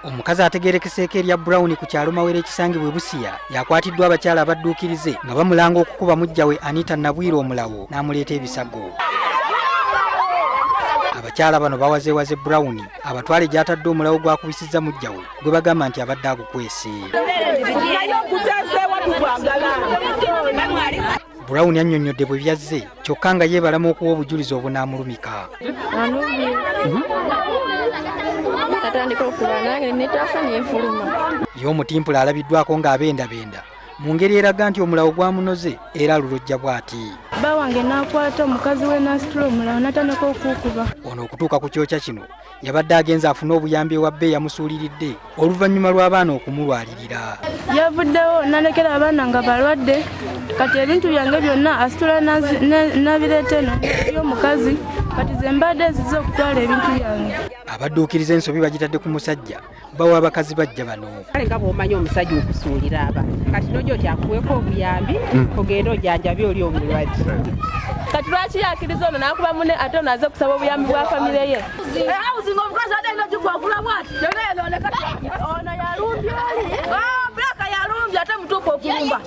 Omukazi ategeerekeseeko erya Brown ku kyalo Mawere ekisangibwa Busia yakwatiddwa abakyala abadduukirize nga bamulanga okukuba mujja we Anita Nabwire omulawo n'amuleeta ebisago. Abakyala bano bawazeewaze Brown abatwale gy'atadde omulawo gwakubisizza mujja we gwe bagamba nti abadde agukwese. Brown annyonnyodde bwe byazze kyokka nga yeebalamu okuwa obujulizi obunaamulumika. Ye omutimpula alabiddwako ng'abendabenda mu ngeri eraga nti omulawo gwamunoze era alulojja bw'ati. Bba wange n'akwata omukazi we n'asitula omulawo n'atandika okukuba. Ono okutuuka ku kyokya kino yabadde agenza afune obuyambi ewa bbe yamusuuliridde oluvannyuma lw'abaana okumulwalirira. Yavuddewo n'alekera abaana nga balwadde kati ebintu byange byonna asitula n'abireeta eno y'omukazi kati ze mbadde zize okutwala ebintu byange. Abadduukiriza ensobi bagitadde ku musajja bawa abakazi bajja bano. Kale nga bw'omanyi omusajja okusuulira aba kati n'ojja oti akuweeko obuyambi ogenda ojanjabe oli omulwadde. Kati lwaki yakiriza ono n'akuba munne ate ono aze kusaba obuyambi bwa famire ye? Omukazi ate nga gikwakula bwati ono yalumbye oli bulaka yalumbye ate mutuuka okulumba.